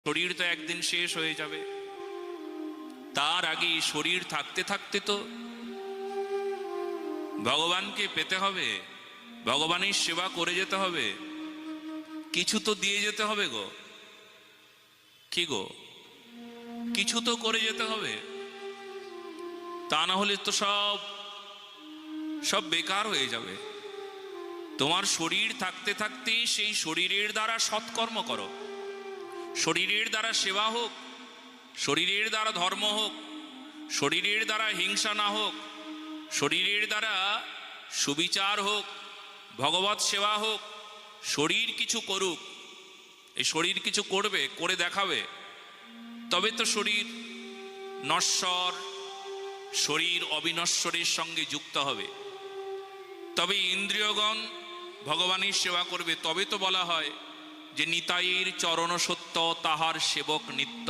শরীর তো একদিন শেষ হয়ে যাবে। তার আগে শরীর থাকতে থাকতে তো ভগবানকে পেতে হবে, ভগবানের সেবা করে যেতে হবে, কিছু তো দিয়ে যেতে হবে গো। কি গো, কিছু তো করে যেতে হবে, তা না হলে তো সব বেকার হয়ে যাবে। তোমার শরীর থাকতে থাকতে সেই শরীরের দ্বারা সৎকর্ম করো, শরীরের দ্বারা সেবা হোক, শরীরের দ্বারা ধর্ম হোক, শরীরের দ্বারা হিংসা না হোক, শরীরের দ্বারা সুবিচার হোক, ভগবত সেবা হোক, শরীর কিছু করুক। এই শরীর কিছু করবে, করে দেখাবে, তবে তো শরীর নশ্বর, শরীর অবিনশ্বরের সঙ্গে যুক্ত হবে। তবে ইন্দ্রিয়গণ ভগবানের সেবা করবে, তবে তো বলা হয় যে নিতাইয়ের চরণ সত্য তাহার সেবক নিত্য।